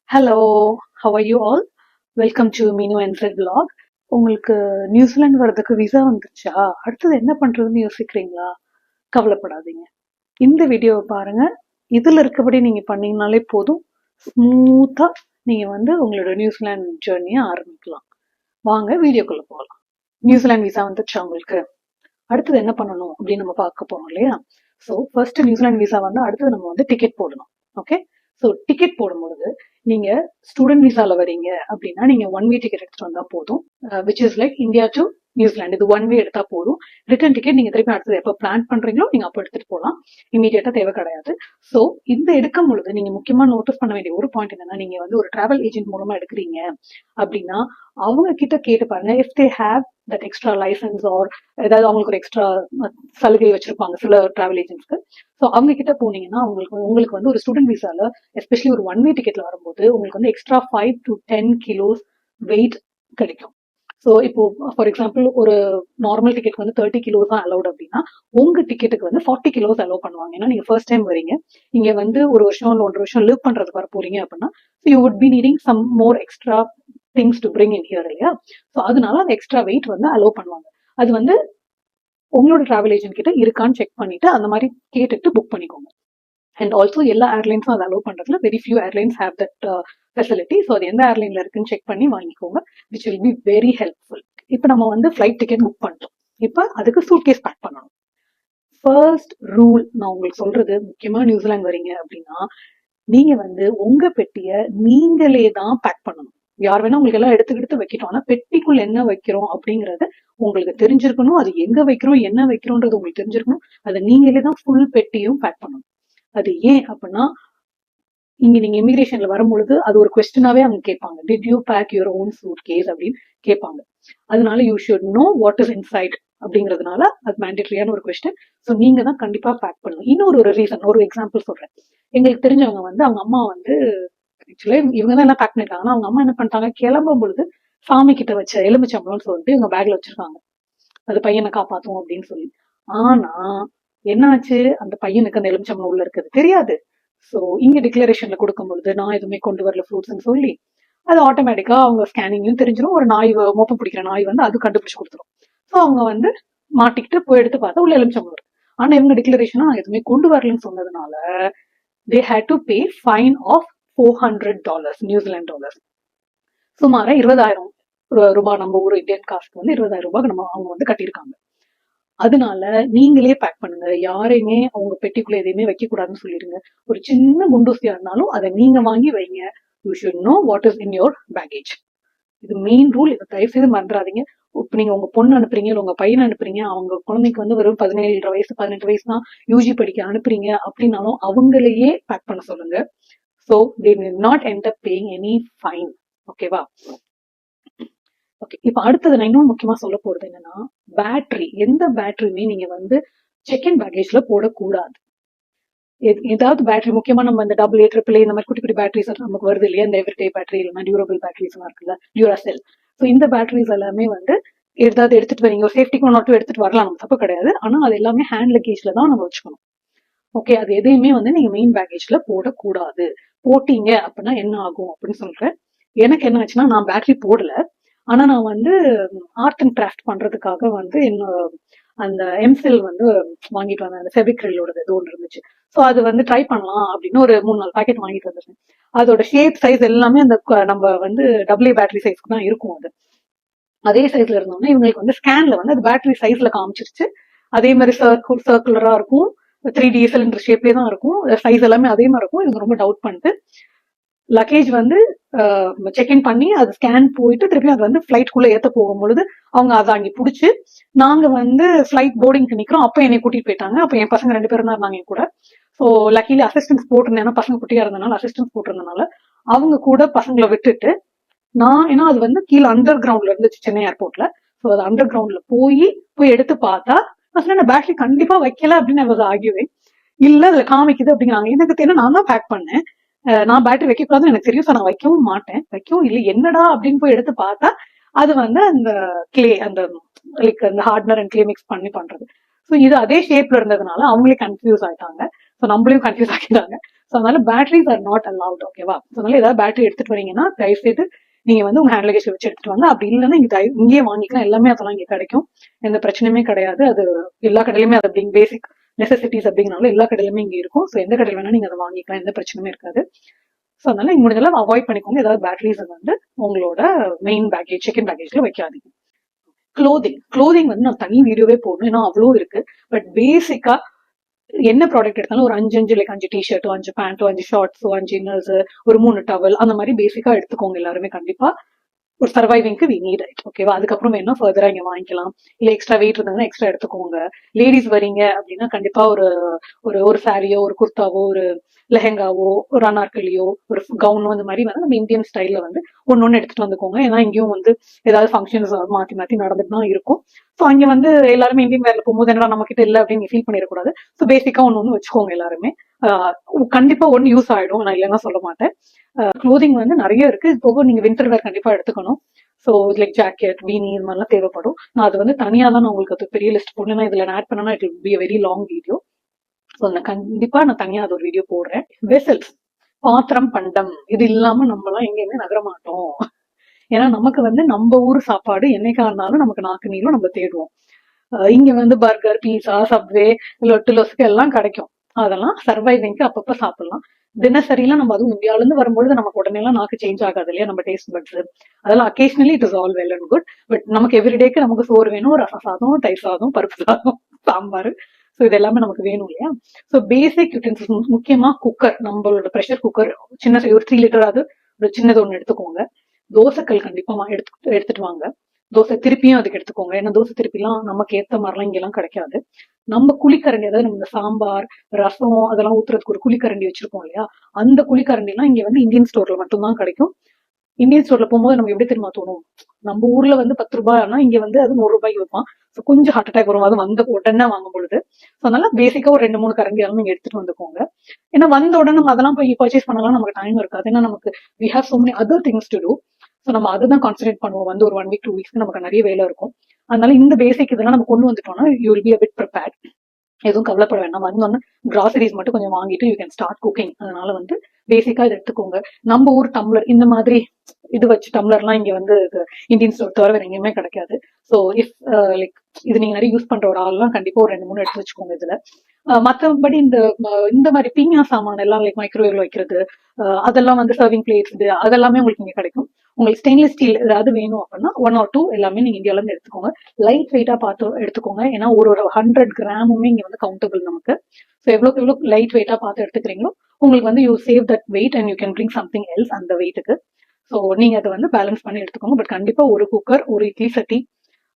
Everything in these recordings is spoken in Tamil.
Hello, how are you all? Welcome to மீனு அண்ட் ஃப்ரெட் vlog. உங்களுக்கு நியூசிலாந்து வர்றதுக்கு விசா வந்துருச்சா? அடுத்தது என்ன பண்றதுன்னு யோசிக்கிறீங்களா? கவலைப்படாதீங்க. இந்த வீடியோவை பாருங்க. இதுல இருக்கபடி நீங்க பண்ணீங்கனாலே போதும். ஸ்மூத்தா நீங்க உங்களோட நியூசிலாந்து ஜேர்னியை ஆரம்பிக்கலாம். வாங்க வீடியோக்குள்ள போகலாம். நியூசிலாந்து விசா வந்துருச்சா உங்களுக்கு? அடுத்தது என்ன பண்ணணும் அப்படின்னு நம்ம பார்க்க போறோம் இல்லையா? ஸோ ஃபர்ஸ்ட் நியூசிலாந்து விசா அடுத்தது நம்ம டிக்கெட் போடணும். ஓகே, ஸோ டிக்கெட் போடும்பொழுது நீங்க ஸ்டூடெண்ட் விசால வரீங்க அப்படின்னா நீங்க ஒன் வே டிக்கெட் எடுத்துட்டு வந்தா போதும், which is like India to New Zealand. இது ஒன் வே எடுத்தா போதும். ரிட்டர்ன் டிக்கெட் நீங்க திருப்பி அடுத்தது எப்போ பிளான் பண்றீங்களோ நீங்க அப்போ எடுத்துட்டு போகலாம். இமீடியட்டா தேவை கிடையாது. ஸோ இந்த எடுக்கும் பொழுது நீங்க முக்கியமா நோட்டீஸ் பண்ண வேண்டிய ஒரு பாயிண்ட் என்னன்னா, நீங்க ஒரு டிராவல் ஏஜென்ட் மூலமா எடுக்கிறீங்க அப்படின்னா அவங்க கிட்ட கேட்டு பாருங்க, if they have that extra licence or ஏதாவது அவங்களுக்கு ஒரு எக்ஸ்ட்ரா சலுகை வச்சிருப்பாங்க சில டிராவல் ஏஜென்ட்ஸ்க்கு. ஸோ அவங்க கிட்ட போனீங்கன்னா உங்களுக்கு ஒரு ஸ்டூடெண்ட் விசால எஸ்பெஷலி ஒரு ஒன் வே டிக்கெட்ல வரும்போது உங்களுக்கு எக்ஸ்ட்ரா 5 to 10 kilos வெயிட் கிடைக்கும். ஸோ இப்போ ஃபார் எக்ஸாம்பிள் ஒரு நார்மல் டிக்கெட் 30 kilos தான் அலௌட் அப்படின்னா உங்க டிக்கெட்டுக்கு 40 kilos அலோவ் பண்ணுவாங்க. ஏன்னா நீங்க ஃபர்ஸ்ட் டைம் வரீங்க, இங்க ஒரு வருஷம் இல்ல 1.5 வருஷம் லிவ் பண்றதுக்கு வர போறீங்க அப்படின்னா you would be needing some more extra things to bring in here இல்லையா? ஸோ அதனால அந்த எக்ஸ்ட்ரா வெயிட் அலோவ் பண்ணுவாங்க. அது உங்களோட டிராவல் ஏஜென்ட் கிட்ட இருக்கான்னு செக் பண்ணிட்டு அந்த மாதிரி கேட்டுட்டு புக் பண்ணிக்கோங்க. அண்ட் ஆல்சோ எல்லா ஏர்லைன்ஸும் அதை அலோவ் பண்றதுல very few airlines have that facility. So அது எந்த ஏர்லைன்ல இருக்குன்னு செக் பண்ணி வாங்கிக்கோங்க, which will be very helpful. இப்போ நம்ம ஃபிளைட் டிக்கெட் புக் பண்ணிட்டோம். இப்போ அதுக்கு சூட்கேஸ் பேக் பண்ணணும். ஃபர்ஸ்ட் ரூல் நான் உங்களுக்கு சொல்றது, முக்கியமா நியூசிலாந்து வரீங்க அப்படின்னா நீங்க உங்க பெட்டிய நீங்களே தான் பேக் பண்ணணும். யார் வேணா உங்களுக்கு எல்லாம் எடுத்து வைக்கிட்டோம், ஆனா பெட்டிக்குள்ள என்ன வைக்கிறோம் அப்படிங்கறது உங்களுக்கு தெரிஞ்சிருக்கணும். அது எங்க வைக்கிறோம் என்ன வைக்கிறோம்ன்றது உங்களுக்கு தெரிஞ்சிருக்கணும். அதை நீங்களே தான் ஃபுல் பெட்டியும் பேக் பண்ணணும். அது ஏன் அப்படின்னா நீங்க இமிகிரேஷன்ல வரும்பொழுது அது ஒரு கொஸ்டினாவே அவங்க கேட்பாங்க, did you pack your own suitcase அப்படின்னு கேட்பாங்க. அதனால you should know what is inside அப்படிங்கறதுனால அது மேண்டேட்டரியான ஒரு கொஸ்டின். ஸோ நீங்க தான் கண்டிப்பா பேக் பண்ணணும். இன்னொரு ரீசன், ஒரு எக்ஸாம்பிள் சொல்றேன். எங்களுக்கு தெரிஞ்சவங்க அவங்க அம்மா ஆக்சுவலி இவங்க தான் எல்லாம் பேக் பண்ணிருக்காங்க. அவங்க அம்மா என்ன பண்ணிட்டாங்க, கிளம்பும் பொழுது சாமி கிட்ட வச்ச எலுமிச்சம்பழம்னு சொல்லிட்டு இவங்க பேக்ல வச்சிருக்காங்க, அது பையனை காப்பாத்தும் அப்படின்னு சொல்லி. ஆனா என்னாச்சு, அந்த பையனுக்கு அந்த எலுமிச்சம்பழம் உள்ள இருக்கிறது தெரியாது. ஸோ இங்க டிக்ளரேஷன்ல கொடுக்கும் பொழுது நான் எதுவுமே கொண்டு வரல ஃப்ரூட்ஸ்ன்னு சொல்லி அது ஆட்டோமேட்டிக்கா அவங்க ஸ்கேனிங்லயும் தெரிஞ்சிடும். ஒரு நாய் மோப்பம் பிடிக்கிற நாய் அது கண்டுபிடிச்சு கொடுத்துரும். ஸோ அவங்க மாட்டிக்கிட்டு போய் எடுத்து பார்த்தா உள்ள எலுமிச்சம்பழம் இருக்கு. ஆனா இவங்க டிக்ளரேஷனா எதுவுமே கொண்டு வரலன்னு சொன்னதுனால they had to pay fine of $400 New Zealand dollars. சுமாரா 20,000 ரூபாய். நம்ம ஊர் இந்தியன் காஸ்ட் 20,000 ரூபாய்க்கு அவங்க கட்டியிருக்காங்க. அதனால நீங்களே பேக் பண்ணுங்க. யாரையுமே அவங்க பெட்டிக்குள்ள எதையுமே வைக்க கூடாதுன்னு சொல்லிடுங்க. ஒரு சின்ன குண்டூசியா இருந்தாலும் அதை நீங்க வாங்கி வைங்க. You should know what is in your baggage. இது மெயின் ரூல். இதை தயவு செய்து மறந்துடாதீங்க. இப்ப நீங்க உங்க பொண்ணு அனுப்புறீங்க இல்ல உங்க பையன் அனுப்புறீங்க, அவங்க குழந்தைக்கு வெறும் 17 வயசு 18 வயசு தான் யூஜி படிக்க அனுப்புறீங்க அப்படின்னாலும் அவங்களையே பேக் பண்ண சொல்லுங்க. So they will not end up paying any fine. ஓகேவா? ஓகே, இப்ப அடுத்தது நான் இன்னும் முக்கியமா சொல்ல போறது என்னன்னா, பேட்டரி. எந்த பேட்டரியுமே நீங்க செக் இன் பேக்கேஜ்ல போடக்கூடாது. ஏதாவது பேட்டரி முக்கியமா நம்ம இந்த AA, AAA இந்த மாதிரி குட்டி குட்டி பேட்டரிஸ் நமக்கு வருது இல்லையா, இந்த எவ்ரிடே பேட்டரி இல்லைன்னா டியூரபிள் பேட்டரிஸ் எல்லாம் இருக்குல்ல, டியூராசெல். ஸோ இந்த பேட்டரிஸ் எல்லாமே ஏதாவது எடுத்துட்டு வரீங்க, ஒரு சேஃப்டிக்கு ஒன்று எடுத்துட்டு வரலாம், நம்ம தப்பு கிடையாது. ஆனா அது எல்லாமே ஹேண்ட் லக்கேஜ்ல தான் நம்ம வச்சுக்கணும். ஓகே, அது எதையுமே நீங்க மெயின் பேக்கேஜ்ல போடக்கூடாது. போட்டீங்க அப்படின்னா என்ன ஆகும் அப்படின்னு சொல்றேன். எனக்கு என்ன ஆச்சுன்னா, நான் பேட்டரி போடல. ஆனா நான் ஆர்ட் அண்ட் கிராஃப்ட் பண்றதுக்காக என்னோட அந்த எம்சில் வாங்கிட்டு வந்தேன். அந்த ஃபெவிக்ரிலோட இது ஒன்று இருந்துச்சு. ஸோ அது ட்ரை பண்ணலாம் அப்படின்னு ஒரு 3-4 பாக்கெட் வாங்கிட்டு வந்துருக்கேன். அதோட ஷேப் சைஸ் எல்லாமே அந்த நம்ம AA பேட்டரி சைஸ்க்கு தான் இருக்கும். அது அதே சைஸ்ல இருந்தோம்னா இவங்களுக்கு ஸ்கேன்ல அது பேட்டரி சைஸ்ல காமிச்சிருச்சு. அதே மாதிரி சர்க்குலரா இருக்கும், 3D சிலிண்டர் ஷேப்லேயே தான் இருக்கும், சைஸ் எல்லாமே அதே மாதிரி இருக்கும். இவங்க ரொம்ப டவுட் பண்ணிட்டு லக்கேஜ் செக்இன் பண்ணி அது ஸ்கேன் போயிட்டு திருப்பி அது ஃபிளைட்குள்ள ஏத்த போகும்பொழுது அவங்க அதை அங்கே பிடிச்சி நாங்க ஃபிளைட் போர்டிங்க்கு நிக்கிறோம். அப்ப என்னை கூட்டிட்டு போயிட்டாங்க. அப்ப என் பசங்க 2 பேரும் தான் இருந்தாங்க என் கூட. ஸோ லக்கிலி அசிஸ்டன்ஸ் போட்டிருந்தேன், பசங்க குட்டியா இருந்தனால அசிஸ்டன்ஸ் போட்டிருந்தனால அவங்க கூட பசங்களை விட்டுட்டு நான், ஏன்னா அது கீழே அண்டர் கிரவுண்ட்ல இருந்துச்சு சென்னை ஏர்போர்ட்ல. ஸோ அது அண்டர் கிரவுண்ட்ல போய் எடுத்து பார்த்தா நான் பேட்டரி கண்டிப்பா வைக்கல அப்படின்னு ஆகியவே இல்ல அதுல காமிக்குது அப்படிங்கிறாங்க. எனக்கு தெரியும், நான் தான் பேக் பண்ணேன், நான் பேட்டரி வைக்க கூடாதுன்னு எனக்கு தெரியும். சார் நான் வைக்கவும் மாட்டேன், வைக்கவும் இல்லை, என்னடா அப்படின்னு போய் எடுத்து பார்த்தா அது அந்த கிளே, அந்த லைக் அந்த ஹார்ட்னர் அண்ட் கிளே மிக்ஸ் பண்ணி பண்றது. ஸோ இது அதே ஷேப்ல இருந்ததுனால அவங்களே கன்ஃபியூஸ் ஆயிட்டாங்க. ஸோ ஸோ நம்மளையும் கன்ஃபியூஸ் ஆக்கிட்டாங்க. ஸோ அதனால பேட்டரிஸ் ஆர் நாட் அலவுட். ஓகேவா? ஸோ அதனால ஏதாவது பேட்டரி எடுத்துட்டு வரீங்கன்னா தயவுசெய்து நீங்க வந்து உங்க ஹேண்ட் லக்கேஜ் வச்சு எடுத்துட்டு வாங்க. அப்படி இல்லைன்னா இங்கேயே வாங்கிக்கலாம். எல்லாமே அதெல்லாம் இங்க கிடைக்கும், எந்த பிரச்சனையுமே கிடையாது. அது எல்லா கடையிலுமே அது அப்படிங்க பேசிக் நெசசிட்டிஸ் அப்படிங்கனால எல்லா கடையிலுமே இங்க இருக்கும். ஸோ எந்த கடையில் வேணா நீங்க அதை வாங்கிக்கலாம், எந்த பிரச்சனையுமே இருக்காது. ஸோ அதனால இங்க முடிஞ்சளவு அவாய்ட் பண்ணிக்கோங்க. ஏதாவது பேட்டரிஸ் வந்து உங்களோட மெயின் பேக்கேஜ் செகண்ட் பேக்கேஜ்ல வைக்காதீங்க. க்ளோதிங் வந்து நான் தனி வீடியோவே போடணும், ஏன்னா அவ்வளோ இருக்கு. பட் பேசிக்கா என்ன ப்ராடக்ட் எடுத்தாலும் ஒரு 5 லைக் 5 டிஷர்ட்டோ 5 பேண்ட்டோ 5 ஷார்ட்ஸோ 5 இன்னர்ஸ் ஒரு 3 டவல் அந்த மாதிரி பேசிக்கா எடுத்துக்கோங்க எல்லாருமே. கண்டிப்பா ஒரு சர்வைவிங்க்கு வி நீட் இட். ஓகேவா? அதுக்கப்புறம் வேணா ஃபர்தரா இங்க வாங்கிக்கலாம். இல்ல எக்ஸ்ட்ரா வெயிட் இருந்தாங்கன்னா எக்ஸ்ட்ரா எடுத்துக்கோங்க. லேடிஸ் வரீங்க அப்படின்னா கண்டிப்பா ஒரு ஒரு ஒரு சாரியோ ஒரு குர்தாவோ ஒரு லெஹெங்காவோ ஒரு அனார்கலியோ ஒரு கவுனோ அந்த மாதிரி வந்து நம்ம இந்தியன் ஸ்டைல்ல வந்து ஒன்னொன்னு எடுத்துட்டு வந்துக்கோங்க. ஏன்னா இங்கேயும் வந்து ஏதாவது ஃபங்க்ஷன்ஸ் மாத்தி மாத்தி நடந்துட்டு தான் இருக்கும். ஸோ அங்க வந்து எல்லாருமே இந்தியன் வேர்ல போகும்போது என்னடா நம்ம கிட்ட இல்லை அப்படின்னு ஃபீல் பண்ணிடக்கூடாது. ஸோ பேசிக்கா ஒன்னு வச்சுக்கோங்க எல்லாருமே. கண்டிப்பா ஒன்னு யூஸ் ஆயிடும், நான் இல்லைன்னா சொல்ல மாட்டேன். க்ளோதிங் வந்து நிறைய இருக்கு. இது போக நீங்க வின்டர் வேர் கண்டிப்பா எடுத்துக்கணும். ஸோ லைக் ஜாக்கெட் வீனி இது மாதிரிலாம் தேவைப்படும். நான் அது வந்து தனியா தான் நான் உங்களுக்கு அது பெரிய லிஸ்ட் போடணும். இதுல ஆட் பண்ணனா it will be a very long video. So நான் கண்டிப்பா நான் தனியா அது ஒரு வீடியோ போடுறேன். வெசல்ஸ், பாத்திரம் பண்டம், இது இல்லாம நம்மளாம் எங்கேயுமே நகர மாட்டோம். ஏன்னா நமக்கு வந்து நம்ம ஊர் சாப்பாடு என்னைக்கா இருந்தாலும் நமக்கு நாக்கு நீளும், நம்ம தேடுவோம். இங்க வந்து பர்கர் பீஸா சப்வே லொட்டு லொசுக்கு எல்லாம் கிடைக்கும். அதெல்லாம் சர்வைவிங்க்கு அப்பப்ப சாப்பிடலாம். தினசரிலாம் நம்ம அதுவும் இந்தியால இருந்து வரும்பொழுது நமக்கு உடனே எல்லாம் நாக்கு சேஞ்ச் ஆகாது இல்லையா, நம்ம டேஸ்ட் பட்ஸ். அதெல்லாம் occasionally it is all well and good. But நமக்கு எவ்ரிடேக்கு நமக்கு சோறு வேணும், ரசம் சாதம் தயிர் சாதம் பருப்பு சாதம் சாம்பார், ஸோ இது எல்லாமே நமக்கு வேணும் இல்லையா. ஸோ பேசிக் யூட்டென்சில்ஸ் முக்கியமா குக்கர், நம்மளோட ப்ரெஷர் குக்கர் சின்ன ஒரு 3 லிட்டர் அது ஒரு சின்னது ஒன்று எடுத்துக்கோங்க. தோசைக்கல் கண்டிப்பா எடுத்துட்டு வாங்க. தோசை திருப்பியும் அதுக்கு எடுத்துக்கோங்க. ஏன்னா தோசை திருப்பிலாம் நமக்கு ஏத்த மாதிரிலாம் இங்கெல்லாம் கிடைக்காது. நம்ம குழிக்கரண்டி, அதாவது நம்ம சாம்பார் ரசம் அதெல்லாம் ஊத்துறதுக்கு ஒரு குழிக்கரண்டி வச்சிருக்கோம் இல்லையா, அந்த குழிக்கரண்டி எல்லாம் இங்க வந்து இந்தியன் ஸ்டோர்ல மட்டும்தான் கிடைக்கும். இந்தியன் ஸ்டோர்ல போகும்போது நம்ம எப்படி தெரியுமா தோணும், நம்ம ஊர்ல வந்து 10 ரூபாய் ஆனா இங்க வந்து அது 100 ரூபாய்க்கு வைப்பான். ஸோ கொஞ்சம் ஹார்ட் அட்டாக் வரும் அது வந்த உடனே வாங்கும் பொழுது. ஸோ அதனால பேசிக்கா ஒரு 2-3 கரண்டியாலும் நீங்க எடுத்துட்டு வந்துக்கோங்க. ஏன்னா வந்த உடனே நம்ம அதெல்லாம் போய் பர்ச்சேஸ் பண்ணலாம், நமக்கு டைம் இருக்காது. ஏன்னா நமக்கு we have so many other things to do. So நம்ம அதுதான் கான்சென்ட்ரேட் பண்ணுவோம். வந்து ஒரு 1 வீக் 2 வீக்ஸ்க்கு நமக்கு நிறைய வேலை இருக்கும். அதனால இந்த பேசிக் இதெல்லாம் நம்ம கொண்டு வந்துட்டோம்னா you will be a bit prepared. எதுவும் கவலைப்பட வேண்டாம். வந்தோன்னு கிராசரிஸ் மட்டும் கொஞ்சம் வாங்கிட்டு யூ கேன் ஸ்டார்ட் குக்கிங். அதனால வந்து பேசிக்கா இதை எடுத்துக்கோங்க. நம்ம ஊர் டம்ளர் இந்த மாதிரி இது வச்சு டம்ளர்லாம் இங்க வந்து இந்தியன் ஸ்டோர் தவிர வேற எங்கேயுமே கிடைக்காது. ஸோ இஃப் லைக் இது நீங்க நிறைய யூஸ் பண்ற ஒரு ஆள்லாம் கண்டிப்பா ஒரு 2-3 எடுத்து வச்சுக்கோங்க இதுல. மற்றபடி இந்த மாதிரி பீங்கா சாமான் எல்லாம் லைக் மைக்ரோவேவ்ல வைக்கிறது அதெல்லாம் வந்து சர்விங் பிளேட்ஸ் இது அதெல்லாமே உங்களுக்கு இங்க கிடைக்கும். உங்களுக்கு ஸ்டெயின்லெஸ் ஸ்டீல் ஏதாவது வேணும் அப்படின்னா 1 or 2 எல்லாமே நீங்க இந்தியால இருந்து எடுத்துக்கோங்க. லைட் வெயிட்டா பார்த்து எடுத்துக்கோங்க. ஏன்னா ஒரு 100 கிராமுமே இங்க வந்து கவுண்டபிள் நமக்கு. ஸோ எவ்வளவு லைட் வெயிட்டா பார்த்து எடுத்துக்கிறீங்களோ உங்களுக்கு வந்து you save that weight and you can bring something else அந்த வெயிட்டுக்கு. ஸோ நீங்க அதை வந்து பேலன்ஸ் பண்ணி எடுத்துக்கோங்க. பட் கண்டிப்பா ஒரு குக்கர், ஒரு இட்லி சட்டி,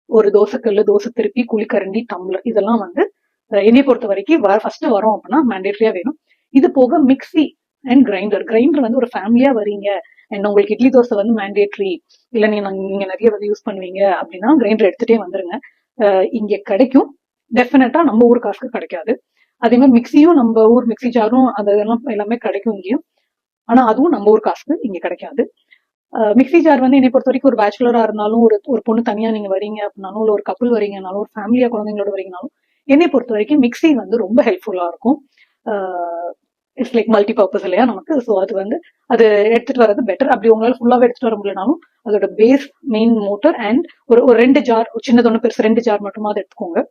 ஒரு தோசைக்கல்லு, தோசை திருப்பி, குழிக்கரண்டி, டம்ளர் இதெல்லாம் வந்து என்னைய பொறுத்த வரைக்கும் ஃபர்ஸ்ட் வரோம் அப்படின்னா மேண்டேட்டரியா வேணும். இது போக மிக்சி அண்ட் கிரைண்டர். கிரைண்டர் வந்து ஒரு ஃபேமிலியா வரீங்க அண்ட் உங்களுக்கு இட்லி தோசை வந்து மேண்டேட்ரி இல்ல நீங்க நிறைய வந்து யூஸ் பண்ணுவீங்க அப்படின்னா கிரைண்டர் எடுத்துட்டே வந்துருங்க. இங்க கிடைக்கும், டெஃபினட்டா நம்ம ஊர் காசுக்கு கிடைக்காது. அதே மாதிரி மிக்சியும் நம்ம ஊர் மிக்சி ஜாரும் அதெல்லாம் எல்லாமே கிடைக்கும் இங்கேயும். ஆனா அதுவும் நம்ம ஊர் காசுக்கு இங்க கிடைக்காது. மிக்சி ஜார் வந்து என்னை பொறுத்த வரைக்கும் ஒரு பேச்சுலரா இருந்தாலும் ஒரு பொண்ணு தனியா நீங்க வரீங்க அப்படின்னாலும் இல்ல ஒரு கப்பல் வரீங்கனாலும் ஒரு ஃபேமிலியா குழந்தைங்களோட வரீங்கனாலும் என்னை பொறுத்த வரைக்கும் மிக்சி வந்து ரொம்ப ஹெல்ப்ஃபுல்லா இருக்கும். இட்ஸ் லைக் மல்டி பர்பஸ் இல்லையா நமக்கு. ஸோ அது வந்து அது எடுத்துட்டு வர்றது பெட்டர். அப்படி உங்களால ஃபுல்லாவே எடுத்துட்டு வர முடியலனாலும் அதோட பேஸ் மெயின் மோட்டர் அண்ட் ஒரு 2 ஜார், சின்னது ஒன்று பெருசு 2 ஜார் மட்டுமா அதை எடுத்துக்கோங்க.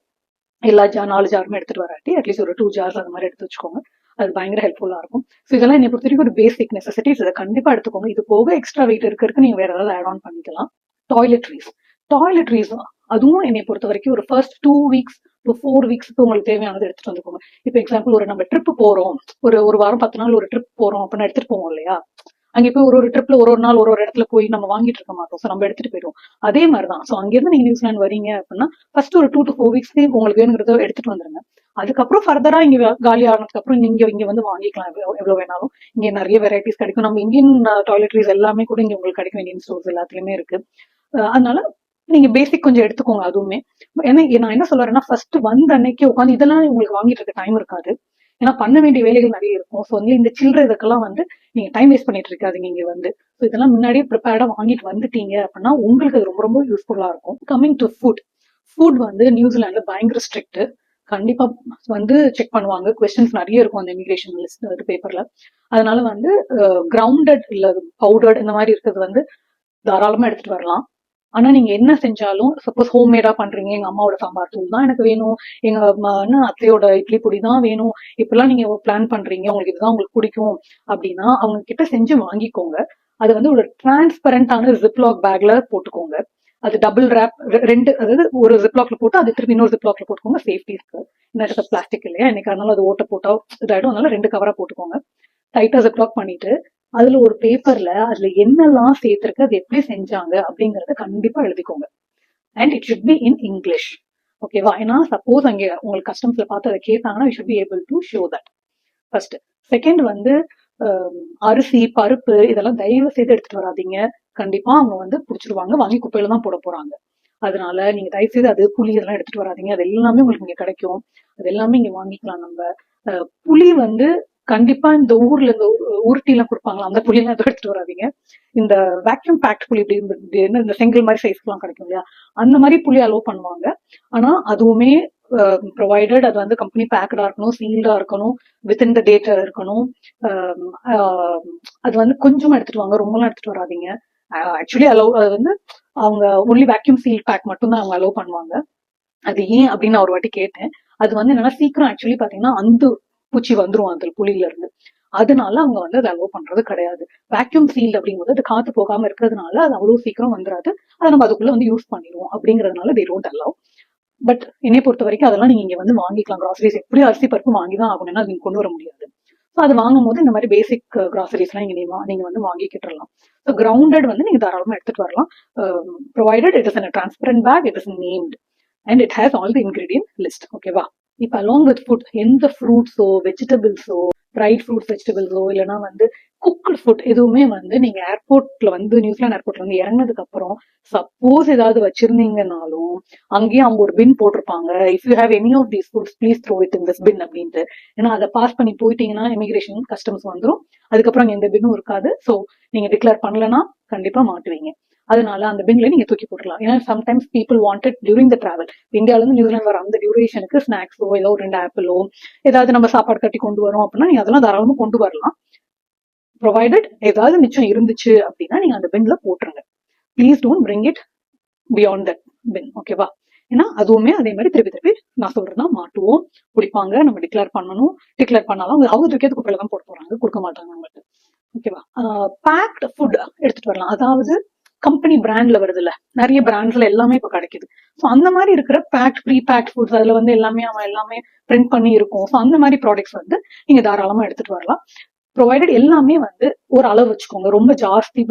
எல்லா 4 ஜாருமே எடுத்துட்டு வராட்டி அட்லீஸ்ட் ஒரு 2 ஜார்ஸ் அந்த மாதிரி எடுத்து வச்சுக்கோங்க. அது பயங்கர ஹெல்ப்ஃபுல்லா இருக்கும். ஸோ இதெல்லாம் என்னை பொறுத்த வரைக்கும் ஒரு பேசிக் நெசசிட்டிஸ். இதை கண்டிப்பா எடுத்துக்கோங்க. இது போக எக்ஸ்ட்ரா வெயிட் இருக்கிறதுக்கு நீங்க வேற ஏதாவது ஆட் ஆன் பண்ணிக்கலாம். டாய்லெட்ரீஸ் அதுவும் என்னை பொறுத்த வரைக்கும் ஒரு ஃபர்ஸ்ட் 2 வீக்ஸ் to 4 வீக்ஸ்க்கு உங்களுக்கு தேவையானது எடுத்துட்டு வந்துக்கோங்க. இப்போ எக்ஸாம்பிள் ஒரு நம்ம ட்ரிப் போறோம், ஒரு வாரம் 10 நாள் ஒரு ட்ரிப் போறோம் அப்படின்னா எடுத்துட்டு போவோம் இல்லையா. அங்க போய் ஒரு ட்ரிப்ல ஒரு நாள் ஒரு இடத்துல போய் நம்ம வாங்கிட்டு இருக்க மாட்டோம். ஸோ நம்ம எடுத்துட்டு போயிடுவோம். அதே மாதிரிதான். ஸோ அங்கிருந்து நீங்க நியூசிலாந்து வரீங்க அப்படின்னா ஃபர்ஸ்ட் ஒரு 2 to 4 வீக்ஸ்க்கு உங்களுக்கு வேணுங்கிறத எடுத்துட்டு வந்துருங்க. அதுக்கப்புறம் ஃபர்தரா இங்க காலி ஆனதுக்கு அப்புறம் இங்க வந்து வாங்கிக்கலாம் எவ்வளவு வேணாலும். இங்க நிறைய வெரைட்டிஸ் கிடைக்கும். நம்ம இந்தியன் டாய்லெட்ரிஸ் எல்லாமே கூட இங்க உங்களுக்கு கிடைக்கும். இந்தியன் ஸ்டோர்ஸ் எல்லாத்துலயுமே இருக்கு. அதனால நீங்க பேசிக் கொஞ்சம் எடுத்துக்கோங்க அதுவுமே. ஏன்னா நான் என்ன சொல்றேன்னா ஃபர்ஸ்ட் வந்த அன்னைக்கு உட்காந்து இதெல்லாம் உங்களுக்கு வாங்கிட்டு இருக்க டைம் இருக்காது. ஏன்னா பண்ண வேண்டிய வேலைகள் நிறைய இருக்கும். ஸோ வந்து இந்த சில்லறை இதுக்கெல்லாம் வந்து நீங்க டைம் வேஸ்ட் பண்ணிட்டு இருக்காதீங்க இங்க வந்து. ஸோ இதெல்லாம் முன்னாடியே ப்ரிப்பேர்டா வாங்கிட்டு வந்துட்டீங்க அப்படின்னா உங்களுக்கு அது ரொம்ப ரொம்ப யூஸ்ஃபுல்லா இருக்கும். கம்மிங் டு ஃபுட் வந்து நியூசிலாந்துல பயங்கர ஸ்ட்ரிக்ட். கண்டிப்பா வந்து செக் பண்ணுவாங்க. கொஸ்டின்ஸ் நிறைய இருக்கும் அந்த இமிகிரேஷன் லிஸ்ட் பேப்பர்ல. அதனால வந்து கிரவுண்டட் இல்ல பவுடர்ட் இந்த மாதிரி இருக்கிறது வந்து தாராளமா எடுத்துட்டு வரலாம். ஆனா நீங்க என்ன செஞ்சாலும் சப்போஸ் ஹோம்மேடா பண்றீங்க, எங்க அம்மாவோட சாம்பார் தூள் தான் எனக்கு வேணும், எங்க அத்தையோட இட்லி பொடி தான் வேணும், இப்பெல்லாம் நீங்க பிளான் பண்றீங்க, உங்களுக்கு இதுதான் உங்களுக்கு பிடிக்கும் அப்படின்னா அவங்க கிட்ட செஞ்சு வாங்கிக்கோங்க. அது வந்து ஒரு டிரான்ஸ்பரண்டான ஜிப்லாக் பேக்ல போட்டுக்கோங்க. அது டபுள் ரேப் ரெண்டு, அதாவது ஒரு ஜிப்லாக்ல போட்டு அது திருப்பி இன்னொரு ஜிப்லாக்ல போட்டுக்கோங்க, சேஃப்டி இருக்கு. என்ன பிளாஸ்டிக் இல்லையா, என்னைக்கு அதனால அது ஓட்ட போட்டா இதாயிடும், அதனால 2 கவரா போட்டுக்கோங்க. டைட்டா ஜிப்லாக் பண்ணிட்டு அதுல ஒரு பேப்பர்ல அதுல என்னெல்லாம் சேர்த்திருக்கு, அது எப்படி செஞ்சாங்க அப்படிங்கறத கண்டிப்பா எழுதிக்கோங்க. And it should be in English. ஓகேவா? ஏன்னா சப்போஸ் அங்க உங்களுக்கு கஸ்டம்ஸ்ல பார்த்து அதை கேட்டாங்கன்னா should be able to show that first. Second வந்து அரிசி பருப்பு இதெல்லாம் தயவு செய்து எடுத்துட்டு வராதீங்க. கண்டிப்பா அவங்க வந்து புடிச்சிருவாங்க, வாங்கி குப்பையில தான் போட போறாங்க. அதனால நீங்க தயவு செய்து அது புளி இதெல்லாம் எடுத்துட்டு வராதீங்க. அது எல்லாமே உங்களுக்கு இங்க கிடைக்கும், அது எல்லாமே இங்க வாங்கிக்கலாம் நம்ம. புளி வந்து கண்டிப்பா இந்த ஊர்ல இந்த உருட்டி எல்லாம் கொடுப்பாங்களா, அந்த புளி எல்லாம் எடுத்துட்டு வராதீங்க. இந்த வேக்யூம் பேக்ட் புளி இப்படி இந்த செங்கல் மாதிரி சைஸ்க்கு எல்லாம் கிடைக்கும் இல்லையா, அந்த மாதிரி புளி அலோவ் பண்ணுவாங்க. ஆனா அதுவுமே ப்ரொவைடட் அது வந்து கம்பெனி பேக்கடா இருக்கணும், சீல்டா இருக்கணும், வித்தின் த டேட் இருக்கணும். அது வந்து கொஞ்சமா எடுத்துட்டு வாங்க, ரொம்பலாம் எடுத்துட்டு வராதீங்க. ஆக்சுவலி அலோவ் அது வந்து அவங்க ஒன்லி வேக்யூம் சீல் பேக் மட்டும் தான் அவங்க அலோவ் பண்ணுவாங்க. அது ஏன் அப்படின்னு ஒரு வாட்டி கேட்டேன். அது வந்து என்னன்னா சீக்கிரம் ஆக்சுவலி பாத்தீங்கன்னா அந்த பூச்சி வந்துரும் அந்த புளியில இருந்து, அதனால அவங்க வந்து அதை அலோவ் பண்றது கிடையாது. வேக்யூம் சீல் அப்படிங்கும்போது அது காத்து போகாம இருக்கிறதுனால அது அவ்வளவு சீக்கிரம் வந்துடாது, அதை நம்ம அதுக்குள்ள வந்து யூஸ் பண்ணிடுவோம் அப்படிங்கறதுனால they don't allow. பட் என்னை பொறுத்த வரைக்கும் அதெல்லாம் நீங்க இங்க வந்து வாங்கிக்கலாம். கிராசரிஸ் எப்படி அரிசி பருப்பு வாங்கிதான் ஆகணும்னா நீங்க கொண்டு வர முடியாது. ஸோ அது வாங்கும் போது இந்த மாதிரி பேசிக் கிராசரிஸ் எல்லாம் நீங்க வந்து வாங்கிக்கிட்டுலாம். ஸோ கிரவுண்டட் வந்து நீங்க தாராளமா எடுத்துட்டு வரலாம். Provided it is in transparent bag, it is named and it has all the ingredient list. ஓகேவா? இப்போ அலாங் வித் ஃபுட் எந்த ஃப்ரூட்ஸோ வெஜிடபிள்ஸோ ட்ரைட் ஃப்ரூட்ஸ் வெஜிடபிள்ஸோ இல்லைன்னா வந்து குக்டு ஃபுட் எதுவுமே வந்து நீங்க ஏர்போர்ட்ல வந்து நியூசிலாந்து ஏர்போர்ட்ல வந்து இறங்கினதுக்கு அப்புறம் சப்போஸ் ஏதாவது வச்சிருந்தீங்கன்னாலும் அங்கேயே அவங்க ஒரு பின் போட்டிருப்பாங்க, if you have any of these foods please throw it in this bin அப்படின்ட்டு. ஏன்னா அதை பாஸ் பண்ணி போயிட்டீங்கன்னா இமிகிரேஷன் கஸ்டம்ஸ் வந்துடும், அதுக்கப்புறம் எந்த பின்னும் இருக்காது. ஸோ நீங்க டிக்ளேர் பண்ணலன்னா கண்டிப்பா மாட்டுவீங்க. அதனால அந்த பின்ல நீங்க தூக்கி போட்டுக்கலாம். ஏன்னா sometimes people wanted during the travel, இந்தியால இருந்து நியூசிலாந்து வர அந்த டியூரேஷனுக்கு ஸ்நாக்ஸோ ஏதோ 2 ஆப்பிளோ ஏதாவது நம்ம சாப்பாடு கட்டி கொண்டு வரோம் அப்படின்னா நீங்க அதெல்லாம் தாராளமா கொண்டு வரலாம். ப்ரொவைடட் ஏதாவது மிச்சம் இருந்துச்சு அப்படின்னா நீங்க அந்த பின்ல போட்டுருங்க. Please don't bring it beyond that bin. ஓகேவா? ஏன்னா அதுவுமே அதே மாதிரி திருப்பி திருப்பி நான் சொல்றதுதான் மாட்டுவோம், பிடிப்பாங்க, நம்ம டிக்ளேர் பண்ணணும். டிக்ளேர் பண்ணாலும் அவங்க தூக்கியது குப்பையில தான் போட போறாங்க, கொடுக்க மாட்டாங்க நம்மகிட்ட. ஓகேவா? பேக்ட் ஃபுட் எடுத்துட்டு வரலாம். அதாவது கம்பெனி பிராண்ட்ல வருது இல்ல, நிறைய பிராண்ட்ஸ்ல எல்லாமே இப்ப கிடைக்குது. ஸோ அந்த மாதிரி இருக்கிற பேக்ட் ப்ரீ பேக்ட் ஃபுட்ஸ் அதுல வந்து எல்லாமே அவன் எல்லாமே பிரிண்ட் பண்ணி இருக்கும். ஸோ அந்த மாதிரி ப்ராடக்ட்ஸ் வந்து நீங்க தாராளமா எடுத்துட்டு வரலாம். ப்ரொவைடட் எல்லாமே வந்து ஒரு அளவு வச்சுக்கோங்க. ரொம்ப ஜாஸ்தி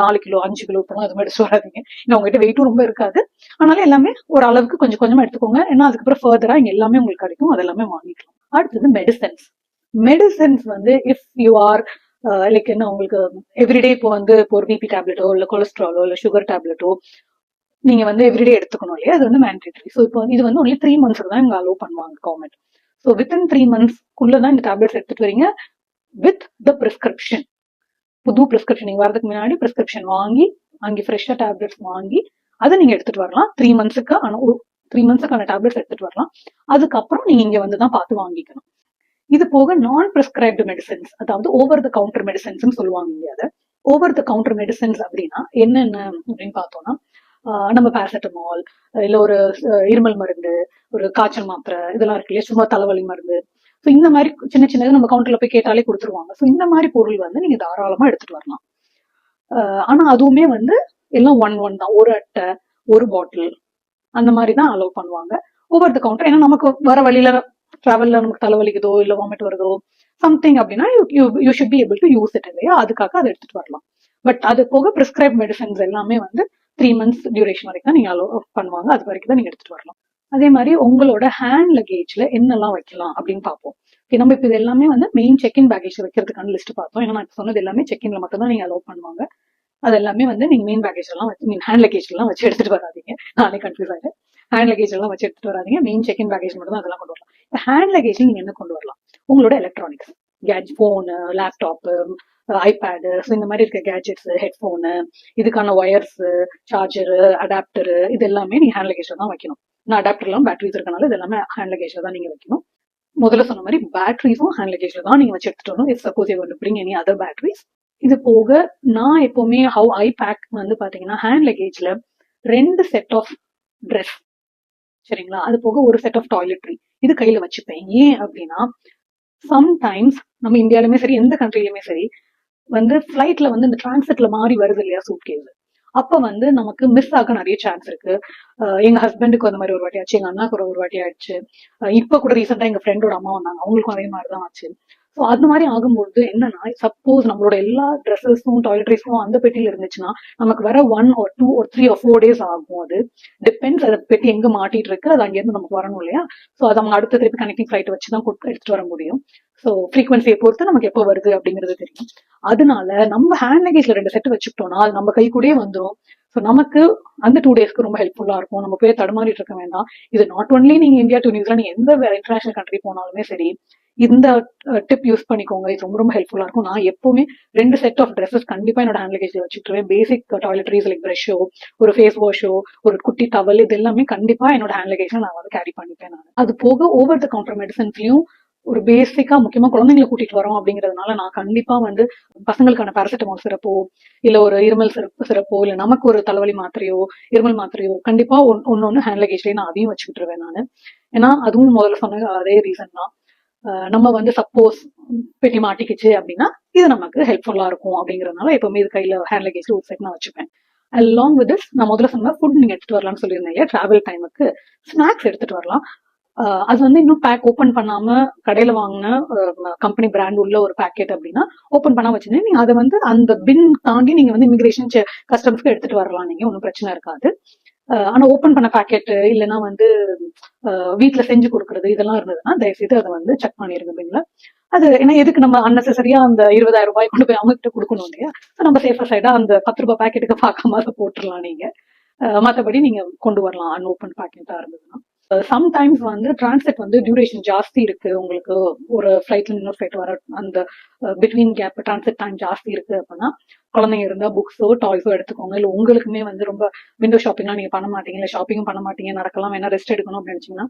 4 கிலோ 5 கிலோ அது மாதிரி எடுத்து வராதிங்க. ஏன்னா உங்ககிட்ட வெயிட்டும் ரொம்ப இருக்காது. அதனால எல்லாமே ஒரு அளவுக்கு கொஞ்சம் கொஞ்சமா எடுத்துக்கோங்க. ஏன்னா அதுக்கப்புறம் ஃபர்தரா இங்க எல்லாமே உங்களுக்கு கிடைக்கும், அதெல்லாமே வாங்கிக்கலாம். அடுத்தது மெடிசன்ஸ். மெடிசன்ஸ் வந்து இஃப் யூ ஆர் லைக் என்ன உங்களுக்கு எவ்ரிடே இப்போ வந்து இப்போ ஒரு பிபி டேப்லெட்டோ இல்ல கொலஸ்ட்ராலோ இல்ல சுகர் டேப்லெட்டோ நீங்க வந்து எவ்ரிடே எடுத்துக்கணும் இல்லையா, அது வந்து மேண்டேட்டரி. ஸோ இப்போ இது வந்து ஒன்லி 3 மந்த்ஸ்க்கு தான் இவங்க அலோவ் பண்ணுவாங்க கவர்மெண்ட். ஸோ வித்தின் 3 மந்த்ஸ்க்குள்ளதான் இந்த டேப்லெட்ஸ் எடுத்துட்டு வரீங்க வித் த பிரிஸ்கிரிப்ஷன். புது பிரிஸ்கிரிப்ஷன் நீங்க வரதுக்கு முன்னாடி பிரிஸ்கிரிப்ஷன் வாங்கி அங்கே ஃப்ரெஷ்ஷா டேப்லெட்ஸ் வாங்கி அதை நீங்க எடுத்துட்டு வரலாம். 3 மந்த்ஸுக்கான டேப்லெட்ஸ் எடுத்துட்டு வரலாம். அதுக்கப்புறம் நீங்க இங்க வந்து தான் பார்த்து வாங்கிக்கணும். இது போக நான் பிரிஸ்கிரைப்டு மெடிசன்ஸ், அதாவது ஓவர் த கவுண்டர் மெடிசன்ஸ் சொல்லுவாங்க இங்க. அதை ஓவர் த கவுண்டர் மெடிசன்ஸ் அப்படின்னா என்னென்ன அப்படின்னு பார்த்தோம்னா நம்ம பேராசிட்டமால் இல்ல ஒரு இருமல் மருந்து, ஒரு காய்ச்சல் மாத்திரை இதெல்லாம் இருக்கு இல்லையா, சும்மா தலைவலி மருந்து. ஸோ இந்த மாதிரி சின்ன சின்னது நம்ம கவுண்டர்ல போய் கேட்டாலே கொடுத்துருவாங்க. ஸோ இந்த மாதிரி பொருள் வந்து நீங்க தாராளமா எடுத்துட்டு வரலாம். ஆனா அதுவுமே வந்து எல்லாம் 1 தான், ஒரு அட்டை ஒரு பாட்டில் அந்த மாதிரி தான் அலோவ் பண்ணுவாங்க. ஓவர் த கவுண்டர் ஏன்னா நமக்கு வர வழியில டிராவல்ல நமக்கு தலைவலிக்குதோ இல்ல வாமிட் வருதோ சம்திங் அப்படின்னா you should be able to use it இல்லையா, அதுக்காக அதை எடுத்துட்டு வரலாம். பட் அது போக பிரிஸ்கிரைப் மெடிசன்ஸ் எல்லாமே வந்து 3 மந்த்ஸ் டியூரேஷன் வரைக்கும் நீங்க அலோவ் பண்ணுவாங்க, அது வரைக்கும் தான் நீங்க எடுத்துட்டு வரலாம். அதே மாதிரி உங்களோட ஹேண்ட் லக்கேஜ்ல என்னெல்லாம் வைக்கலாம் அப்படின்னு பார்ப்போம். நம்ம இப்போ இது எல்லாமே வந்து மெயின் செக்இன் பேக்கேஜ் வைக்கிறதுக்கான லிஸ்ட் பார்த்தோம். ஏன்னா நான் சொன்னது எல்லாமே செக்இன்ல மட்டும் தான் நீங்க அலோவ் பண்ணுவாங்க. அது எல்லாமே வந்து நீங்க மெயின் பேக்கேஜ் எல்லாம் மீன் ஹேண்ட் லக்கேஜ் எல்லாம் வச்சு எடுத்துட்டு வராதீங்க. நானே கன்ஃபியூஸ் ஆயிட்டேன். ஹேண்ட் லக்கேஜ் எல்லாம் வச்சு எடுத்துட்டு வராதீங்க, மெயின் செக்இன் பேக்கேஜ் மட்டும் தான் அதெல்லாம் கொண்டு வரலாம். இப்போ ஹேண்ட் லக்கேஜ்ல நீங்க என்ன கொண்டு வரலாம்? உங்களோட எலக்ட்ரானிக்ஸ் கேட்ஜெட், போனு, லேப்டாப்பு, ஐபேடு, இந்த மாதிரி இருக்க கேட்ஜெட்ஸ், ஹெட்போனு, இதுக்கான ஒயர்ஸ், சார்ஜரு, அடாப்டரு இது எல்லாமே நீங்க ஹேண்ட் லக்கேஜ்ல தான் வைக்கணும். நான் அடாப்டர் எல்லாம் பேட்டரிஸ் இருக்கனால இது எல்லாமே ஹேண்ட் லக்கேஜ்ல தான் நீங்க வைக்கணும். முதல்ல சொன்ன மாதிரி பேட்டரிஸும் ஹேண்ட் லக்கேஜ்ல தான் நீங்க வச்சு எடுத்துட்டு வரணும். If suppose you want to bring any other batteries. இது போக நான் எப்பவுமே ஹவ் ஐ பேக் வந்து பாத்தீங்கன்னா ஹேண்ட் லக்கேஜ்ல 2 செட் ஆஃப் ட்ரெஸ், சரிங்களா, அது போக ஒரு செட் ஆஃப் டாய்லெட்ரி இது கையில வச்சுப்பேன். ஏன் அப்படின்னா சம்டைம்ஸ் நம்ம இந்தியாலுமே சரி எந்த கண்ட்ரிலுமே சரி வந்து ஃபிளைட்ல வந்து இந்த டிரான்சிட்ல மாறி வருது இல்லையா சூட்கேஸ், அப்ப வந்து நமக்கு மிஸ் ஆக நிறைய சான்ஸ் இருக்கு. எங்க ஹஸ்பண்டுக்கு அந்த மாதிரி ஒரு வாட்டி ஆச்சு, எங்க அண்ணாக்கு ஒரு வாட்டி ஆயிடுச்சு. இப்ப கூட ரீசெண்டா எங்க ஃப்ரெண்டோட அம்மா வந்தாங்க, அவங்களுக்கும் அதே மாதிரிதான் ஆச்சு. ஸோ அது மாதிரி ஆகும்போது என்னன்னா சப்போஸ் நம்மளோட எல்லா ட்ரெஸ்ஸஸும் டாய்லெட்ரிஸும் அந்த பெட்டியில இருந்துச்சுன்னா நமக்கு வர 1 or 2 or 3 or 4 days ஆகும். அது டிபெண்ட்ஸ், அதை பெட்டி எங்க மாட்டிட்டு இருக்கு, அது அங்கிருந்து நமக்கு வரணும் இல்லையா. ஸோ அதை அவங்க அடுத்த திருப்பி கனெக்டிங் ஃபிளைட் வச்சுதான் எடுத்துட்டு வர முடியும். ஸோ ஃப்ரீக்வன்சியை பொறுத்து நமக்கு எப்போ வருது அப்படிங்கிறது தெரியும். அதனால நம்ம ஹேண்ட் லக்கேஜ்ல 2 செட் வச்சுக்கிட்டோம்னா அது நம்ம கை கூடயே வந்துடும். ஸோ நமக்கு அந்த 2 daysக்கு ரொம்ப ஹெல்ப்ஃபுல்லா இருக்கும். நம்ம போய் தடுமாறிட்டு இருக்க வேண்டாம். இது நாட் ஒன்லி நீங்க இந்தியா டு நியூசிலாந்து எந்த இன்டர்நேஷனல் கண்ட்ரி போனாலுமே சரி இந்த டிப் யூஸ் பண்ணிக்கோங்க. இது ரொம்ப ரொம்ப ஹெல்ப்ஃபுல்லா இருக்கும். நான் எப்பவுமே 2 செட் ஆஃப் ட்ரெஸ்ஸஸ் கண்டிப்பா என்னோட ஹேண்ட் லக்கேஜ்ல வச்சுட்டுருவேன். பேசிக் டாய்லெட்ரிஸ் லைக் பிரஷோ, ஒரு ஃபேஸ் வாஷோ, ஒரு குட்டி டவல், இது எல்லாமே கண்டிப்பா என்னோட ஹேண்ட் லக்கேஜ்ல நான் வந்து கேரி பண்ணிப்பேன். நான் அது போக ஓவர் த கவுண்டர் மெடிசன்ஸ்லயும் ஒரு பேசிக்கா முக்கியமா குழந்தைங்களை கூட்டிட்டு வரோம் அப்படிங்கறதுனால நான் கண்டிப்பா வந்து பசங்களுக்கான பாராசிட்டமால் சிறப்போ இல்ல ஒரு இருமல் சிறப்போ இல்ல நமக்கு ஒரு தலைவலி மாத்திரையோ இருமல் மாத்திரையோ கண்டிப்பா ஒன்னொன்னு ஹேண்ட் லக்கேஜ்லயே நான் அதையும் வச்சுக்கிட்டுருவேன் நானு. ஏன்னா அதுவும் முதல்ல சொன்ன அதே ரீசன் தான். நம்ம வந்து சப்போஸ் பெட்டி மாட்டிக்கிச்சு அப்படின்னா இது நமக்கு ஹெல்ப்ஃபுல்லா இருக்கும் அப்படிங்கறதுனால எப்பவுமே இது கையில ஹேண்ட் லக்கேஜ்ல ஒரு செட் நான் வச்சுப்பேன். அலாங் வித் திஸ் நான் முதல்ல சொன்ன ஃபுட் நீங்க எடுத்துட்டு வரலாம்னு சொல்லியிருந்தேன் இல்லையா, டிராவல் டைமுக்கு ஸ்நாக்ஸ் எடுத்துட்டு வரலாம். அது வந்து இன்னும் பேக் ஓப்பன் பண்ணாம கடையில வாங்கின கம்பெனி பிராண்ட் உள்ள ஒரு பேக்கெட் அப்படின்னா ஓப்பன் பண்ணா வச்சுருந்தேன். நீங்க அதை வந்து அந்த பின் தாண்டி நீங்க வந்து இமிகிரேஷன் கஸ்டம்ஸ்க்கு எடுத்துட்டு வரலாம், நீங்க ஒன்றும் பிரச்சனை இருக்காது. ஆனா ஓப்பன் பண்ண பேக்கெட் இல்லைன்னா வந்து வீட்டுல செஞ்சு கொடுக்கறது இதெல்லாம் இருந்ததுன்னா தயவுசெய்து அதை வந்து செக் பண்ணிருங்க பின்ல. அது ஏன்னா எதுக்கு நம்ம அன்னெசரியா அந்த 20,000 ரூபாய் கொண்டு போய் அவங்க கிட்ட கொடுக்கணும் இல்லையா. நம்ம சேஃபர் சைடா அந்த 10 ரூபாய் பேக்கெட்டுக்கு பார்க்காம அதை போட்டுடலாம் நீங்க. மற்றபடி நீங்க கொண்டு வரலாம் அன்ஓப்பன் பேக்கெட்டா இருந்ததுன்னா. சம்டைம்ஸ் வந்து டிரான்சிட் வந்து டியூரேஷன் ஜாஸ்தி இருக்கு, உங்களுக்கு ஒரு ஃபிளைட்ல இன்னொரு ஃபிளைட் வர அந்த பிட்வீன் கேப் டிரான்சிட் டைம் ஜாஸ்தி இருக்கு அப்படின்னா குழந்தைங்க இருந்தா புக்ஸோ டாய்ஸோ எடுத்துக்கோங்க. இல்ல உங்களுக்குமே வந்து ரொம்ப விண்டோ ஷாப்பிங்லாம் நீங்க பண்ண மாட்டீங்க, இல்ல ஷாப்பிங்கும் பண்ண மாட்டீங்க, நடக்கலாம் வேணா ரெஸ்ட் எடுக்கணும் அப்படின்னு நினைச்சீங்கன்னா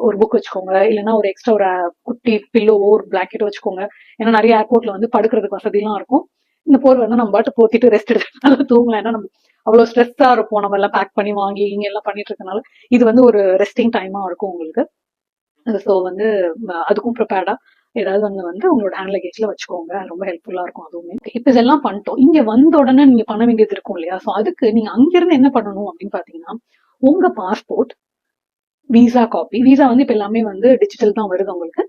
ஒரு புக் வச்சுக்கோங்க. இல்லைன்னா ஒரு எக்ஸ்ட்ரா ஒரு குட்டி பில்லோவோ ஒரு பிளாக்கெட்டோ வச்சுக்கோங்க. ஏன்னா நிறைய ஏர்போர்ட்ல வந்து படுக்கிறதுக்கு வசதிலாம் இருக்கும். இந்த போர் வந்து நம்ம பாட்டு போத்திட்டு ரெஸ்ட் எடுக்கிறதுனால தூங்கலாம். ஏன்னா நம்ம அவ்வளவு ஸ்ட்ரெஸ்ஸா இருப்போம், நம்ம எல்லாம் பேக் பண்ணி வாங்கி இங்க எல்லாம் பண்ணிட்டு இருக்கனால இது வந்து ஒரு ரெஸ்டிங் டைமா இருக்கும் உங்களுக்கு. ஸோ வந்து அதுக்கும் ப்ரிப்பேர்டா ஏதாவது வந்து உங்களோட ஹேண்ட் லக்கேஜ்ல வச்சுக்கோங்க, ரொம்ப ஹெல்ப்ஃபுல்லா இருக்கும் அதுவுமே. இப்ப இதெல்லாம் பண்ணிட்டோம், இங்க வந்த உடனே நீங்க பண்ண வேண்டியது இருக்கும் இல்லையா. ஸோ அதுக்கு நீங்க அங்கிருந்து என்ன பண்ணணும் அப்படின்னு பாத்தீங்கன்னா உங்க பாஸ்போர்ட், விசா காப்பி, விசா வந்து இப்ப எல்லாமே வந்து டிஜிட்டல் தான் வருது உங்களுக்கு.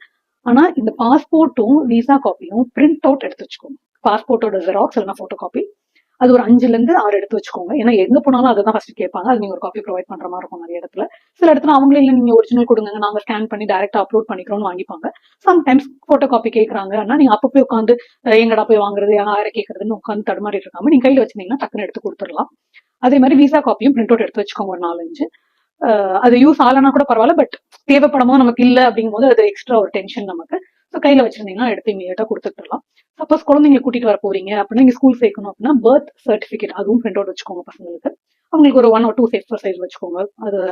ஆனா இந்த பாஸ்போர்ட்டும் விசா காப்பியும் பிரிண்ட் அவுட் எடுத்து வச்சுக்கோங்க. பாஸ்போர்ட்டோட ஜெராக்ஸ் இல்லைன்னா போட்டோ காப்பி அது ஒரு 5ல இருந்து 6 எடுத்து வச்சுக்கோங்க. ஏன்னா எங்க போனாலும் அதை தான் ஃபர்ஸ்ட் கேட்பாங்க. அது நீங்க ஒரு காப்பி ப்ரொவைட் பண்ற மாதிரி இருக்கும் நிறைய இடத்துல. சில இடத்துல அவங்களே இல்லை நீங்க ஒரிஜினல் கொடுங்க நாங்க ஸ்கேன் பண்ணி டைரக்டா அப்லோட் பண்ணிக்கிறோம்னு வாங்கிப்பாங்க. சம்டைம்ஸ் போட்டோ காப்பி கேட்கறாங்க. ஆனா நீங்க அப்ப போய் உட்காந்து எங்கடா போய் வாங்குறது யாரை கேட்கறதுன்னு உட்காந்து தடுமாறிட்டு இருக்காம நீங்க கையில வச்சிருந்தீங்கன்னா டக்குன்னு எடுத்து கொடுத்துடலாம். அதே மாதிரி விசா காப்பியும் பிரிண்ட் அவுட் எடுத்து வச்சுக்கோங்க ஒரு 4-5. அது யூஸ் ஆகலன்னா கூட பரவாயில்ல, பட் தேவைப்படும் போது நமக்கு இல்ல அப்படிங்கும் போது அது எக்ஸ்ட்ரா ஒரு டென்ஷன் நமக்கு. ஸோ கையில வச்சிருந்தீங்கன்னா எடுத்து இமீடியட்டா கொடுத்துடலாம். சப்போஸ் குழந்தைங்களை கூட்டிட்டு வர போறீங்க அப்படின்னா நீங்க ஸ்கூல் சேர்க்கணும் அப்படின்னா பர்த் சர்டிபிகேட் அதுவும் பிரிண்ட் அவுட் வச்சுக்கோங்க பசங்களுக்கு. அவங்களுக்கு ஒரு 1 or 2 சேஃபர் சைஸ் வச்சுக்கோங்க.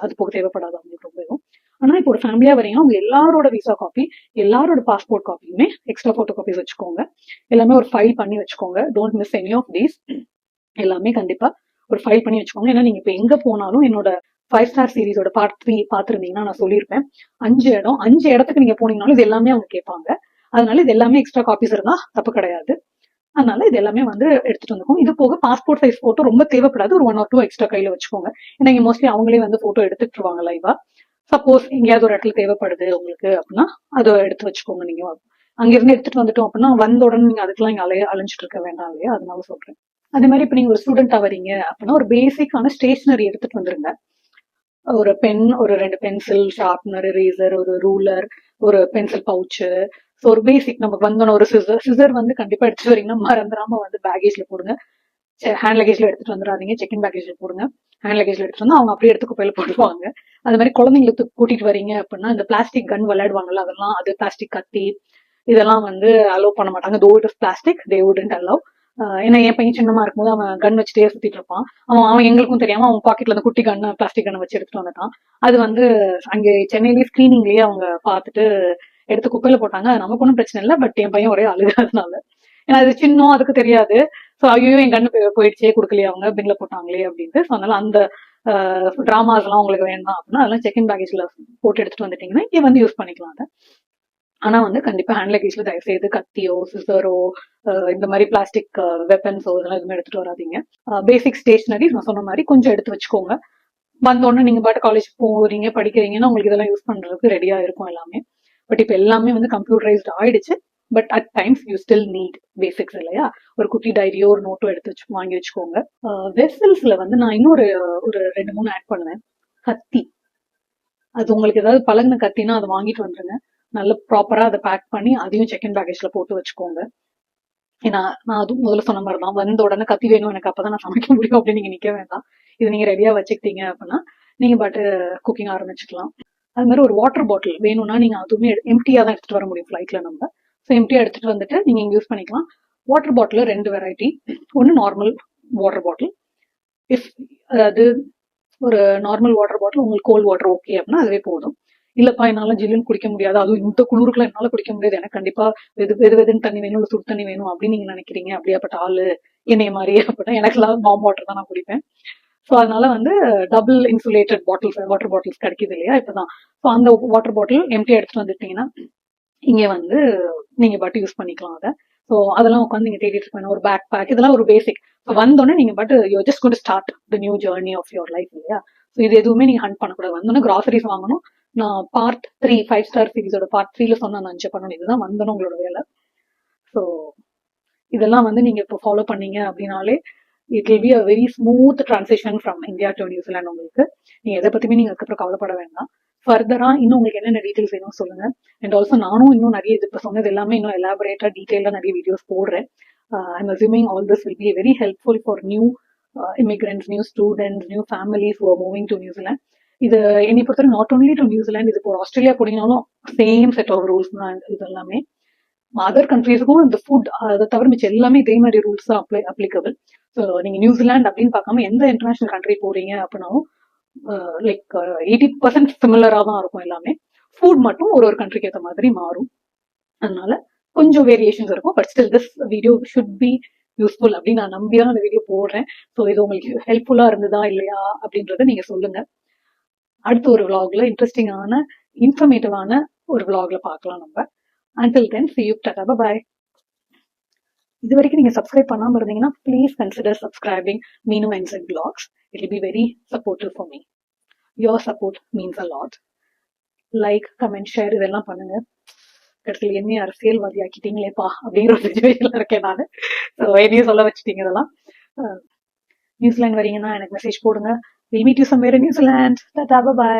அது போக தேவைப்படாது அவங்களுக்கு ரொம்ப. ஆனா இப்போ ஒரு ஃபேமிலியா வரீங்கன்னா உங்க எல்லாரோட விசா காப்பி எல்லாரோட பாஸ்போர்ட் காப்பியுமே எக்ஸ்ட்ரா போட்டோ காப்பீஸ் வச்சுக்கோங்க. எல்லாமே ஒரு ஃபைல் பண்ணி வச்சுக்கோங்க. Don't miss any of these. எல்லாமே கண்டிப்பா ஒரு ஃபைல் பண்ணி வச்சுக்கோங்க. ஏன்னா நீங்க இப்ப எங்க போனாலும் என்னோட 5 ஸ்டார் சீரிஸோட பார்ட் 3 பாத்துருந்தீங்கன்னா நான் சொல்லியிருப்பேன் 5 இடத்துக்கு நீங்க போனீங்கன்னாலும் இது எல்லாமே அவங்க கேட்பாங்க. அதனால இது எல்லாமே எக்ஸ்ட்ரா காப்பீஸ் இருந்தா தப்பு கிடையாது. அதனால இது எல்லாமே வந்து எடுத்துட்டு வந்துக்கும். இது போக பாஸ்போர்ட் சைஸ் போட்டோ ரொம்ப தேவைப்படாது, ஒரு 1 or 2 எக்ஸ்ட்ரா கையில வச்சுக்கோங்க. ஏன்னா இங்க மோஸ்ட்லி அவங்களே வந்து போட்டோ எடுத்துட்டுருவாங்க லைவா. சப்போஸ் எங்கேயாவது ஒரு இடத்துல தேவைப்படுது உங்களுக்கு அப்படின்னா அதை எடுத்து வச்சுக்கோங்க. நீங்க அங்கிருந்து எடுத்துட்டு வந்துட்டோம் அப்படின்னா வந்த உடனே நீங்க அதுக்கெல்லாம் இங்க அலைஞ்சிட்டு இருக்க வேண்டாம் இல்லையா, அதனால சொல்றேன். அதே மாதிரி இப்ப நீங்க ஒரு ஸ்டூடெண்டா வரீங்க அப்படின்னா ஒரு பேசிக்கான ஸ்டேஷனரி எடுத்துட்டு வந்துருங்க. ஒரு பென், ஒரு 2 பென்சில், ஷார்ப்னர், ரேசர், ஒரு ரூலர், ஒரு பென்சில் பவுச்சு. ஸோ ஒரு பேசிக் நமக்கு வந்தோன்னு ஒரு சிசர் வந்து கண்டிப்பா எடுத்துட்டு வரீங்கன்னா மறந்துடாம வந்து பேகேஜ்ல போடுங்க. ஹேண்ட் லக்கேஜ்ல எடுத்துட்டு வந்துடாதீங்க, செக்இன் பேக்கேஜ்ல போடுங்க. ஹேண்ட் லக்கேஜ்ல எடுத்துட்டு வந்து அவங்க அப்படியே எடுத்து குப்பையில போடுவாங்க. அது மாதிரி குழந்தைங்களுக்கு கூட்டிட்டு வரீங்க அப்படின்னா இந்த பிளாஸ்டிக் கன் விளையாடுவாங்கல்ல அதெல்லாம், அது பிளாஸ்டிக் கத்தி இதெல்லாம் வந்து அலோவ் பண்ண மாட்டாங்க. Though it is plastic they wouldn't allow. ஏன்னா என் பையன் சின்னமா இருக்கும்போது அவன் கன் வச்சுட்டே சுத்திட்டு இருப்பான். அவன் அவன் எங்களுக்கும் தெரியாம அவன் பாக்கெட்ல அந்த குட்டி கன்னு பிளாஸ்டிக் கன்னை வச்சு எடுத்துட்டு வந்துட்டான். அது வந்து அங்கே சென்னையிலேயே ஸ்கிரீனிங்லயே அவங்க பார்த்துட்டு எடுத்து குப்பையில போட்டாங்க. அது நமக்கு ஒன்றும் பிரச்சனை இல்லை, பட் என் பையன் ஒரே அழுகாதனால, ஏன்னா அது சின்னம், அதுக்கு தெரியாது. ஸோ ஐயோ என் கண்ணு போயிடுச்சே, கொடுக்கலையே அவங்க பின்ல போட்டாங்களே அப்படின்ட்டு. ஸோ அதனால அந்த டிராமாஸ் எல்லாம் உங்களுக்கு வேண்டாம் அப்படின்னா அதெல்லாம் செகண்ட் பேக்கேஜ்ல போட்டு எடுத்துட்டு வந்துட்டீங்கன்னா இங்க வந்து யூஸ் பண்ணிக்கலாம் அதை. ஆனா வந்து கண்டிப்பா ஹேண்ட் லக்கேஜ்ல தயவு செய்து கத்தியோ சிசரோ இந்த மாதிரி பிளாஸ்டிக் வெப்பன்ஸோ இதெல்லாம் எதுவுமே எடுத்துட்டு வராதீங்க. பேசிக் ஸ்டேஷனரி நான் சொன்ன மாதிரி கொஞ்சம் எடுத்து வச்சுக்கோங்க. வந்தோடனே நீங்க பாட்டு காலேஜ் போறீங்க படிக்கிறீங்கன்னா உங்களுக்கு இதெல்லாம் யூஸ் பண்றதுக்கு ரெடியா இருக்கும் எல்லாமே. பட் இப்ப எல்லாமே வந்து கம்ப்யூட்டரைஸ்ட் ஆயிடுச்சு. But at times you still NEET basics இல்லையா? ஒரு குட்டி டைரியோ ஒரு நோட்டோ எடுத்து வாங்கி வச்சுக்கோங்க. வெசல்ஸ்ல வந்து நான் இன்னொரு ஒரு 2-3 ஆட் பண்ணுவேன். கத்தி, அது உங்களுக்கு ஏதாவது பழகின கத்தினா அதை வாங்கிட்டு வந்துருங்க. நல்ல ப்ராப்பரா அதை பேக் பண்ணி அதையும் செகண்ட் பேக்கேஜ்ல போட்டு வச்சுக்கோங்க. ஏன்னா நான் அதுவும் முதல்ல சொன்ன மாதிரி தான், வந்த உடனே கத்தி வேணும் எனக்கு அப்பதான் நான் சமைக்க முடியும் அப்படின்னு நீங்க நிக்க வேண்டாம். இது நீங்க ரெடியா வச்சுக்கிட்டீங்க அப்படின்னா நீங்க பாட்டு குக்கிங் ஆரம்பிச்சுக்கலாம். அது மாதிரி ஒரு வாட்டர் பாட்டில் வேணும்னா நீங்க அதுவுமே எம்டியா தான் எடுத்துட்டு வர முடியும் ஃபிளைட்ல நம்ம. ஸோ எம்டியா எடுத்துட்டு வந்துட்டு நீங்க யூஸ் பண்ணிக்கலாம். Water bottle 2 variety. ஒன்று நார்மல் வாட்டர் பாட்டில். இஃப் அதாவது ஒரு நார்மல் வாட்டர் பாட்டில் உங்களுக்கு கோல்ட் வாட்டர் ஓகே அப்படின்னா அதுவே போதும். இல்லப்பா என்னால ஜில்லுன்னு குடிக்க முடியாது, அதுவும் இந்த குளிருக்குள்ள என்னால குடிக்க முடியாது, எனக்கு கண்டிப்பா வெதுன்னு தண்ணி வேணும், இல்லை சுடு தண்ணி வேணும் அப்படின்னு நீங்க நினைக்கிறீங்க, அப்படியாப்பட்ட ஆளு என்னைய மாதிரியே அப்படின்னா எனக்குலாம் வார்ம் வாட்டர் தான் நான் குடிப்பேன். ஸோ அதனால வந்து double insulated bottles water bottles கிடைக்குது இல்லையா இப்பதான். ஸோ அந்த வாட்டர் பாட்டில் எம்டி எடுத்துட்டு வந்துட்டீங்கன்னா இங்க வந்து நீங்க பாட்டு யூஸ் பண்ணிக்கலாம் அதை. ஸோ அதெல்லாம் உட்காந்து நீங்க தேடிட்டு இருப்பேன். ஒரு பேக் பேக் இதெல்லாம் ஒரு பேசிக். வந்தோடனே நீங்க but you just going to start the new journey of your life இல்லையா? ஸோ இது எதுவுமே நீங்க ஹண்ட் பண்ணக்கூடாது. வந்தோடனே கிராசரிஸ் வாங்கணும். நான் பார்ட் 3 5 ஸ்டார் சீரிஸோட பார்ட் 3ல சொன்னா நான் பண்ணணும். இதுதான் வந்தோன்னு உங்களோட வேலை. ஸோ இதெல்லாம் வந்து நீங்க இப்போ ஃபாலோ பண்ணீங்க அப்படின்னாலே it will be a very smooth transition from India to New Zealand உங்களுக்கு. நீங்க எதை பத்தியுமே நீங்க அதுக்கப்புறம் கவலைப்பட வேண்டாம். ஃபர்தரா இன்னும் உங்களுக்கு என்னென்ன டீடைல்ஸ் வேணும் சொல்லுங்க. அண்ட் ஆல்சோ நானும் இன்னும் நிறைய இது இப்போ சொன்னது எல்லாமே இன்னும் எலாபரேட்டா டீடைலா நிறைய வீடியோஸ் போடுறேன். I'm assuming all this will be very helpful for new immigrants, new students, new families who are moving to New Zealand. இது என்னை பொறுத்தவரை நாட் ஒன்லி டு நியூசிலாந்து, இது இப்போ ஆஸ்திரேலியா போனீங்கனாலும் சேம் செட் ஆஃப் ரூல்ஸ் தான் இது எல்லாமே. அதர் கண்ட்ரீஸுக்கும் இந்த ஃபுட் அதை தவிர மிச்சம் எல்லாமே இதே மாதிரி ரூல்ஸ் தான் அப்ளிகபிள். ஸோ நீங்க நியூசிலாந்து அப்படின்னு பார்க்காம எந்த இன்டர்நேஷனல் கண்ட்ரி போறீங்க அப்படின்னாலும் லைக் 80% சிமிலரா தான் இருக்கும் எல்லாமே. ஃபுட் மட்டும் ஒரு கண்ட்ரிக்கு ஏற்ற மாதிரி மாறும். அதனால கொஞ்சம் வேரியேஷன்ஸ் இருக்கும். But still this video should be useful அப்படின்னு நான் நம்பிதான் அந்த வீடியோ போடுறேன். ஸோ இது உங்களுக்கு ஹெல்ப்ஃபுல்லா இருந்ததா இல்லையா அப்படின்றத நீங்க சொல்லுங்க. அடுத்த ஒரு விளாக்ல இன்ட்ரெஸ்டிங்கான இன்ஃபர்மேட்டிவான ஒரு விளாக்ல பார்க்கலாம் நம்ம. Until then, see you. Tata, bye-bye. இது வரைக்கும் நீங்க சப்ஸ்கிரைப் பண்ணாம இருந்தீங்கன்னா ப்ளீஸ் கன்சிடர் சப்ஸ்கிரைபிங் மீனு என்செட் vlogs. It will be very supportive for me. Your support means a lot. Like, comment, share இதெல்லாம் பண்ணுங்க. கடைசியில் என்ன அரசியல்வாதி ஆக்கிட்டீங்களேப்பா அப்படிங்கிற ஒரு சிச்சுவேஷன்ல இருக்கேன் நான். ஸோ என்னையும் சொல்ல வச்சுட்டீங்க. இதெல்லாம் நியூசிலாந்து வரீங்கன்னா எனக்கு மெசேஜ் போடுங்க. We'll meet you somewhere in New Zealand. Tata, bye-bye.